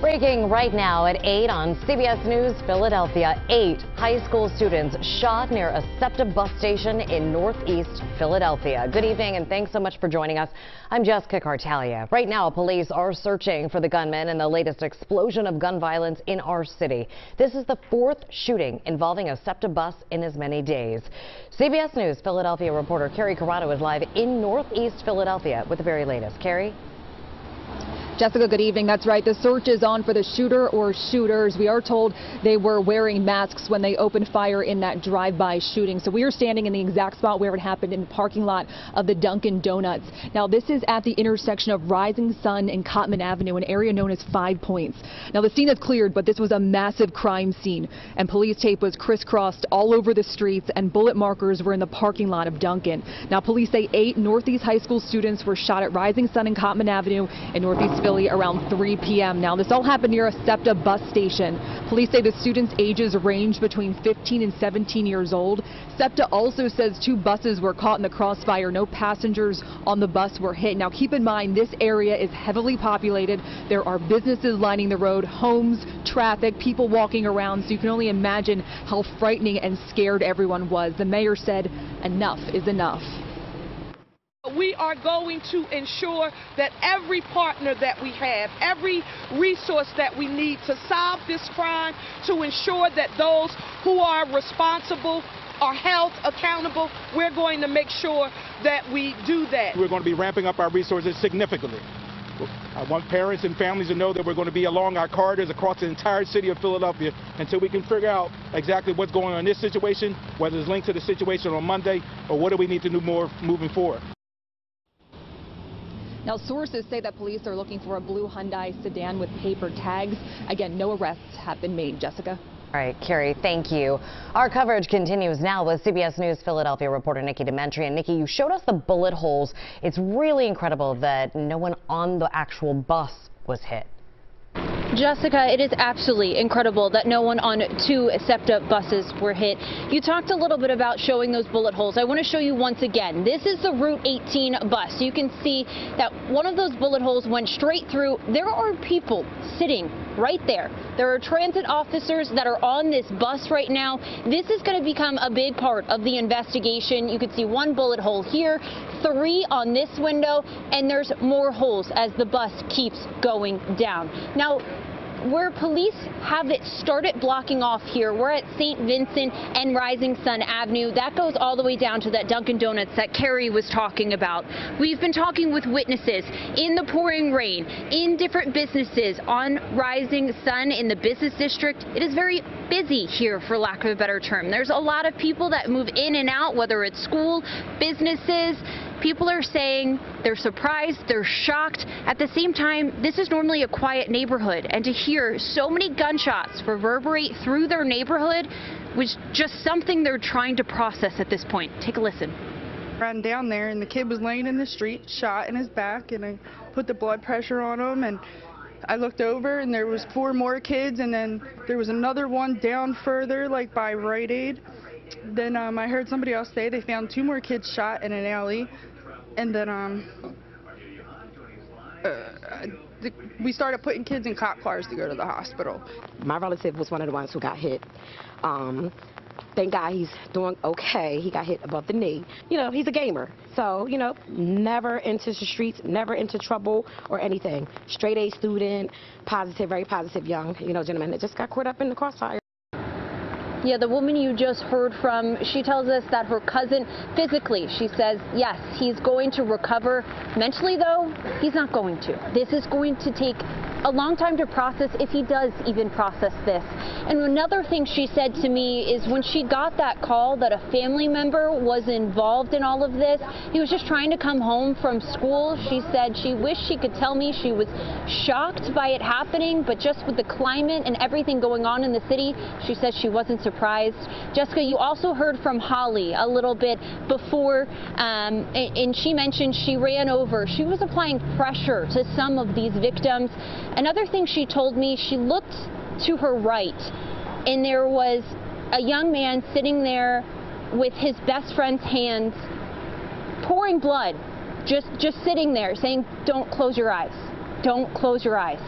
Breaking right now at 8 on CBS News Philadelphia. 8 high school students shot near a SEPTA bus station in northeast Philadelphia. Good evening and thanks so much for joining us. I'm Jessica Kartalija. Right now, police are searching for the gunman in the latest explosion of gun violence in our city. This is the 4th shooting involving a SEPTA bus in as many days. CBS News Philadelphia reporter Carrie Corrado is live in northeast Philadelphia with the very latest. Carrie? Jessica, good evening. That's right. The search is on for the shooter or shooters. We are told they were wearing masks when they opened fire in that drive-by shooting. So we are standing in the exact spot where it happened, in the parking lot of the Dunkin' Donuts. Now, this is at the intersection of Rising Sun and Cottman Avenue, an area known as 5 Points. Now, the scene is cleared, but this was a massive crime scene, and police tape was crisscrossed all over the streets, and bullet markers were in the parking lot of Dunkin'. Now, police say 8 Northeast high school students were shot at Rising Sun and Cottman Avenue in Northeast Philly around 3 p.m. Now, this all happened near a SEPTA bus station. Police say the students' ages range between 15 and 17 years old. SEPTA also says 2 buses were caught in the crossfire. No passengers on the bus were hit. Now, keep in mind, this area is heavily populated. There are businesses lining the road, homes, traffic, people walking around, so you can only imagine how frightening and scared everyone was. The mayor said enough is enough. We are going to ensure that every partner that we have, every resource that we need to solve this crime, to ensure that those who are responsible are held accountable, we're going to make sure that we do that. We're going to be ramping up our resources significantly. I want parents and families to know that we're going to be along our corridors across the entire city of Philadelphia until we can figure out exactly what's going on in this situation, whether it's linked to the situation on Monday, or what do we need to do more moving forward. Now, sources say that police are looking for a blue Hyundai sedan with paper tags. Again, no arrests have been made. Jessica? All right, Carrie, thank you. Our coverage continues now with CBS News Philadelphia reporter Nikki Dementri. And Nikki, you showed us the bullet holes. It's really incredible that no one on the actual bus was hit. Jessica, it is absolutely incredible that no one on 2 SEPTA buses were hit. You talked a little bit about showing those bullet holes. I want to show you once again. This is the Route 18 bus. You can see that one of those bullet holes went straight through. There are people sitting right there. There are transit officers that are on this bus right now. This is going to become a big part of the investigation. You can see 1 bullet hole here, 3 on this window, and there's more holes as the bus keeps going down. Now, where police have it started blocking off here, we're at St. Vincent and Rising Sun Avenue. That goes all the way down to that Dunkin' Donuts that Carrie was talking about. We've been talking with witnesses in the pouring rain, in different businesses on Rising Sun in the business district. It is very busy here, for lack of a better term. There's a lot of people that move in and out, whether it's school, businesses. People are saying they're surprised, they're shocked. At the same time, this is normally a quiet neighborhood, and to hear so many gunshots reverberate through their neighborhood was just something they're trying to process at this point. Take a listen. Ran down there, and the kid was laying in the street, shot in his back, and I put the blood pressure on him, and I looked over, and there was 4 more kids, and then there was another one down further, like by Rite Aid. Then I heard somebody else say they found 2 more kids shot in an alley. And then we started putting kids in cop cars to go to the hospital. My relative was one of the ones who got hit. Thank God he's doing okay. He got hit above the knee. You know, he's a gamer. So, you know, never into the streets, never into trouble or anything. Straight A student, positive, very positive young, gentleman that just got caught up in the crossfire. Yeah, the woman you just heard from, she tells us that her cousin physically, she says, yes, he's going to recover. Mentally, though, he's not going to. This is going to take a long time to process, if he does even process this. And another thing she said to me is when she got that call that a family member was involved in all of this, he was just trying to come home from school. She said she wished she could tell me she was shocked by it happening, but just with the climate and everything going on in the city, she said she wasn't surprised. Jessica, you also heard from Holly a little bit before, and she mentioned she ran over. She was applying pressure to some of these victims. Another thing she told me, she looked to her right, and there was a young man sitting there with his best friend's hands, pouring blood, just sitting there saying, don't close your eyes, don't close your eyes.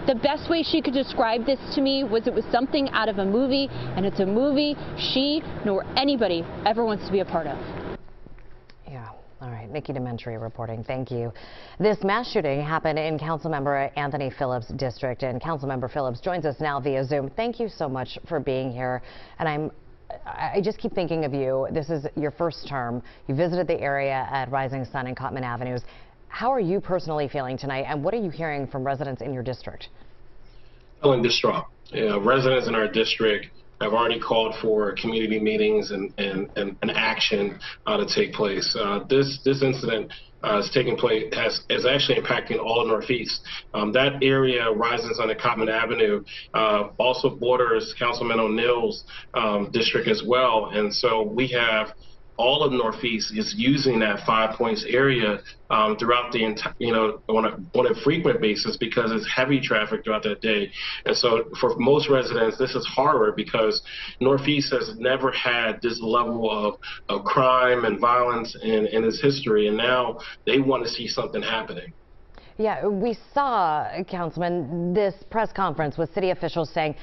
The best way she could describe this to me was it was something out of a movie, and it's a movie she nor anybody ever wants to be a part of. Yeah. All right, Nikki Dementri reporting. Thank you. This mass shooting happened in Councilmember Anthony Phillips' district, and Councilmember Phillips joins us now via Zoom. Thank you so much for being here. And I just keep thinking of you. This is your first term. You visited the area at Rising Sun and Cottman Avenues. How are you personally feeling tonight, and what are you hearing from residents in your district? Feeling distraught. Residents in our district have already called for community meetings and action to take place. This incident is taking place is actually impacting all of Northeast. That area, Rising Sun and Cottman Avenue, also borders Councilman O'Neill's district as well, and so we have all of Northeast is using that 5 Points area throughout the entire, on a frequent basis because it's heavy traffic throughout that day. And so for most residents, this is horror because Northeast has never had this level of crime and violence in its history. And now they want to see something happening. Yeah, we saw, Councilman, this press conference with city officials saying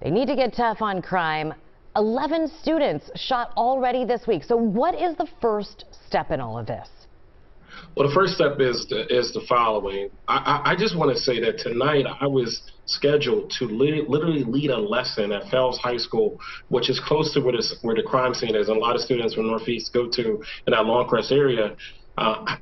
they need to get tough on crime. 11 students shot already this week. So what is the first step in all of this? Well, the first step is the following. I just want to say that tonight I was scheduled to literally lead a lesson at Phillips High School, which is close to where the crime scene is, and a lot of students from Northeast go to in that Longcrest area.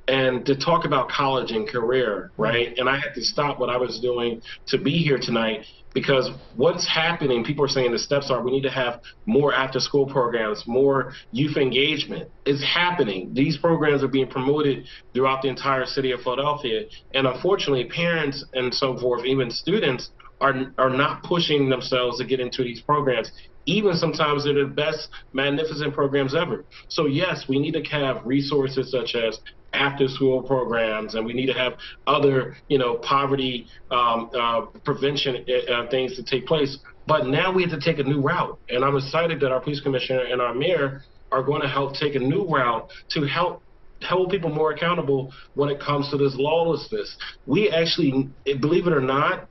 And to talk about college and career, right? And I had to stop what I was doing to be here tonight because what's happening, people are saying the steps are we need to have more after-school programs, more youth engagement. It's happening. These programs are being promoted throughout the entire city of Philadelphia. And unfortunately, parents and so forth, even students, are not pushing themselves to get into these programs. Even sometimes they're the best, magnificent programs ever. So yes, we need to have resources such as after-school programs, and we need to have other, poverty prevention things to take place. But now we have to take a new route, and I'm excited that our police commissioner and our mayor are going to help take a new route to help hold people more accountable when it comes to this lawlessness. We actually, believe it or not,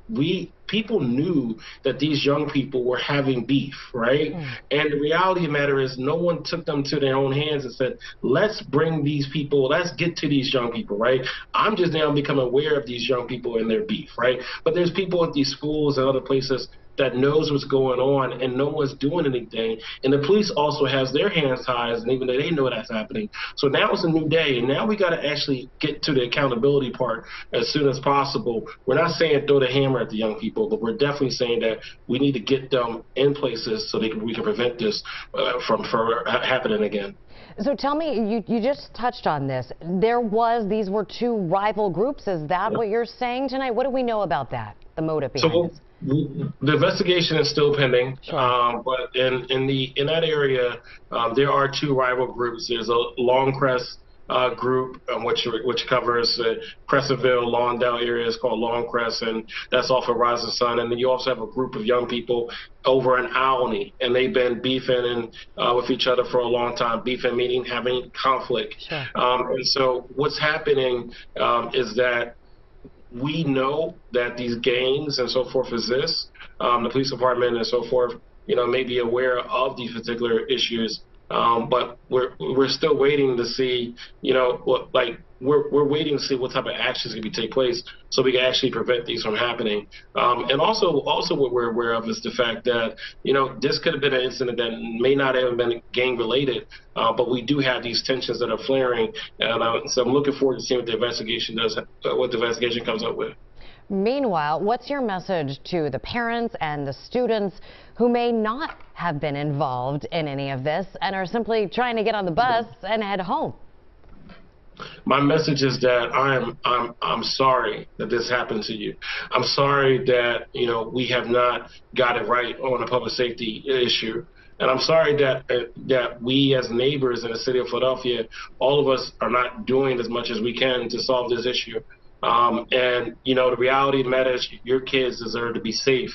people knew that these young people were having beef, right? And the reality of the matter is no one took them to their own hands and said, let's bring these people, let's get to these young people, right? I'm just now becoming aware of these young people and their beef, right? But there's people at these schools and other places that knows what's going on and no one's doing anything. And the police also has their hands tied, and even though they know that's happening. So now it's a new day, and now we got to actually get to the accountability part as soon as possible. We're not saying throw the hammer at the young people, but we're definitely saying that we need to get them in places so we can prevent this from happening again. So tell me, you just touched on this. These were two rival groups. Is that what you're saying tonight? What do we know about that, the motive behind this? The investigation is still pending, sure. But in that area, there are two rival groups. There's a Longcrest group, which covers Crescentville, Lawndale areas called Longcrest, and that's off of Rising Sun. And then you also have a group of young people over in Albany, and they've been beefing with each other for a long time, beefing meaning having conflict. Sure. And so what's happening is that we know that these gangs and so forth exist. The police department and so forth, may be aware of these particular issues, but we're still waiting to see, we're waiting to see what type of actions can take place so we can actually prevent these from happening. And also what we're aware of is the fact that, this could have been an incident that may not have been gang related, but we do have these tensions that are flaring. And so I'm looking forward to seeing what the investigation comes up with. Meanwhile, what's your message to the parents and the students who may not have been involved in any of this and are simply trying to get on the bus and head home? My message is that I'm sorry that this happened to you. I'm sorry that we have not got it right on a public safety issue. And I'm sorry that we as neighbors in the city of Philadelphia, all of us are not doing as much as we can to solve this issue. And the reality of the matter is your kids deserve to be safe.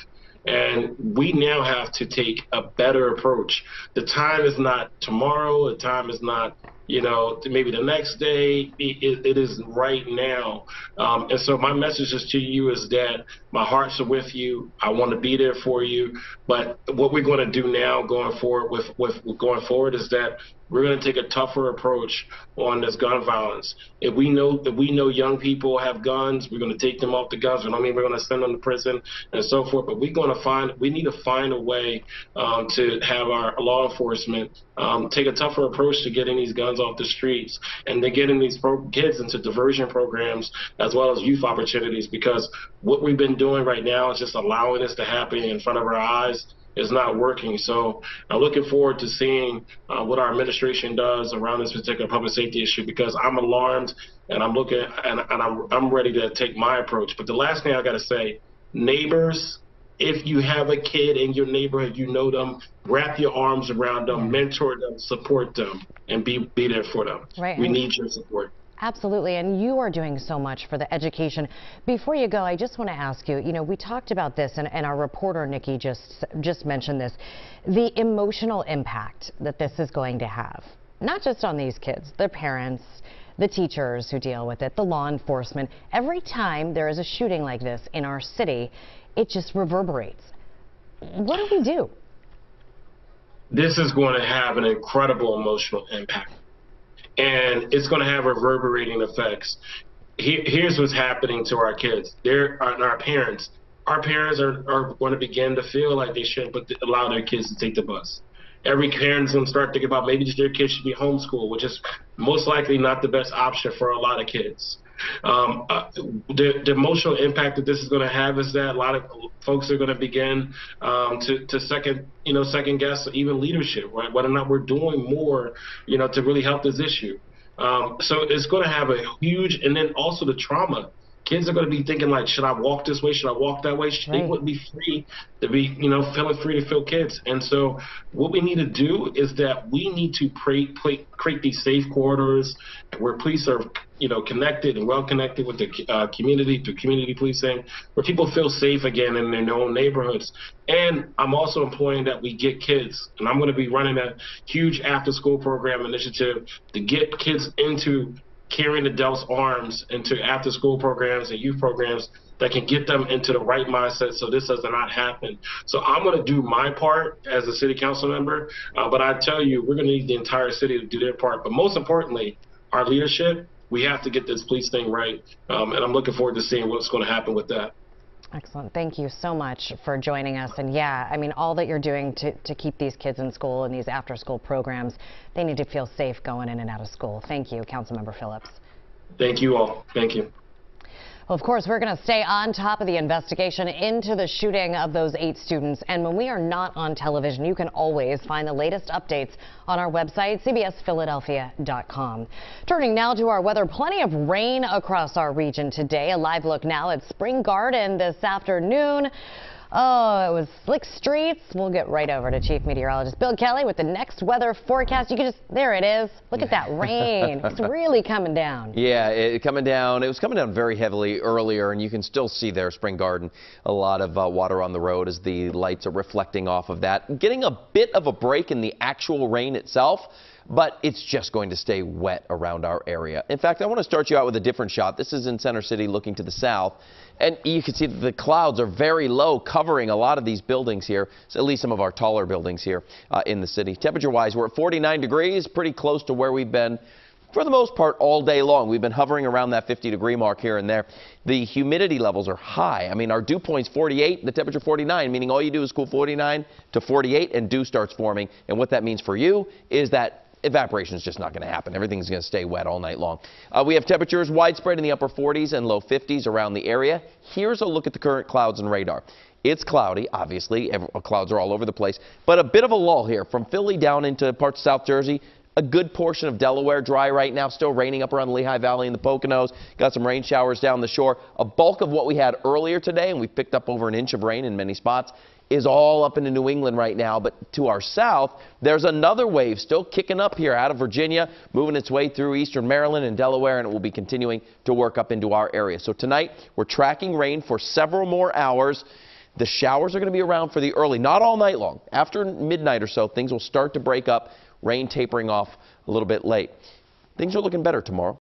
And we now have to take a better approach. The time is not tomorrow. The time is not maybe the next day. It is right now. And so my message is to you is that my hearts are with you. I want to be there for you. But what we're going to do now going forward is that we're going to take a tougher approach on this gun violence. If we know young people have guns, we're going to take them off the guns. I don't mean we're going to send them to prison and so forth, but we need to find a way to have our law enforcement take a tougher approach to getting these guns off the streets and to getting these kids into diversion programs as well as youth opportunities, because what we've been doing right now is just allowing this to happen in front of our eyes is not working. So I'm looking forward to seeing what our administration does around this particular public safety issue, because I'm alarmed and I'm ready to take my approach. But the last thing I got to say, neighbors, if you have a kid in your neighborhood, you know them, wrap your arms around them, mentor them, support them, and be there for them. Right. We need your support. Absolutely, and you are doing so much for the education. Before you go, I just want to ask you, we talked about this, and our reporter, Nikki, just mentioned this, the emotional impact that this is going to have, not just on these kids, their parents, the teachers who deal with it, the law enforcement. Every time there is a shooting like this in our city, it just reverberates. What do we do? This is going to have an incredible emotional impact, and it's going to have reverberating effects. Here's what's happening to our kids. Our parents are going to begin to feel like they shouldn't allow their kids to take the bus. Every parent's going to start thinking about maybe their kids should be homeschooled, which is most likely not the best option for a lot of kids. The emotional impact that this is going to have is that a lot of folks are going to begin to second guess even leadership, right? Whether or not we're doing more, to really help this issue. So it's going to have a huge, and then also the trauma. Kids are going to be thinking like, should I walk this way? Should I walk that way? They wouldn't be free to be, feeling free to feel kids. And so what we need to do is that we need to create these safe corridors where police are, connected and well connected with the community through community policing, where people feel safe again in their own neighborhoods. And I'm also employing that we get kids, and I'm going to be running a huge after-school program initiative to get kids into carrying adults' arms into after-school programs and youth programs that can get them into the right mindset so this does not happen. So I'm going to do my part as a city council member, but I tell you, we're going to need the entire city to do their part. But most importantly, our leadership, we have to get this police thing right, and I'm looking forward to seeing what's going to happen with that. Excellent. Thank you so much for joining us. And yeah, I mean, all that you're doing to keep these kids in school and these after-school programs, they need to feel safe going in and out of school. Thank you, Councilmember Phillips. Thank you all. Thank you. Well, of course, we're going to stay on top of the investigation into the shooting of those 8 students. And when we are not on television, you can always find the latest updates on our website, cbsphiladelphia.com. Turning now to our weather, plenty of rain across our region today. A live look now at Spring Garden this afternoon. Oh, it was slick streets. We'll get right over to Chief Meteorologist Bill Kelly with the next weather forecast. You can there it is. Look at that rain. It's really coming down. Yeah, coming down. It was coming down very heavily earlier, and you can still see there, Spring Garden, a lot of water on the road as the lights are reflecting off of that. Getting a bit of a break in the actual rain itself, but it's just going to stay wet around our area. In fact, I want to start you out with a different shot. This is in Center City looking to the south. And you can see that the clouds are very low, covering a lot of these buildings here, so at least some of our taller buildings here in the city. Temperature-wise, we're at 49 degrees, pretty close to where we've been for the most part all day long. We've been hovering around that 50-degree mark here and there. The humidity levels are high. I mean, our dew point's 48, the temperature 49, meaning all you do is cool 49 to 48 and dew starts forming. And what that means for you is that evaporation is just not going to happen. Everything's going to stay wet all night long. We have temperatures widespread in the upper 40s and low 50s around the area. Here's a look at the current clouds and radar. It's cloudy, obviously. Clouds are all over the place, but a bit of a lull here from Philly down into parts of South Jersey. A good portion of Delaware dry right now, still raining up around the Lehigh Valley and the Poconos. Got some rain showers down the shore. A bulk of what we had earlier today, and we picked up over an inch of rain in many spots, is all up into New England right now. But to our south, there's another wave still kicking up here out of Virginia, moving its way through eastern Maryland and Delaware, and it will be continuing to work up into our area. So tonight, we're tracking rain for several more hours. The showers are going to be around for the early, not all night long. After midnight or so, things will start to break up. Rain tapering off a little bit late. Things are looking better tomorrow.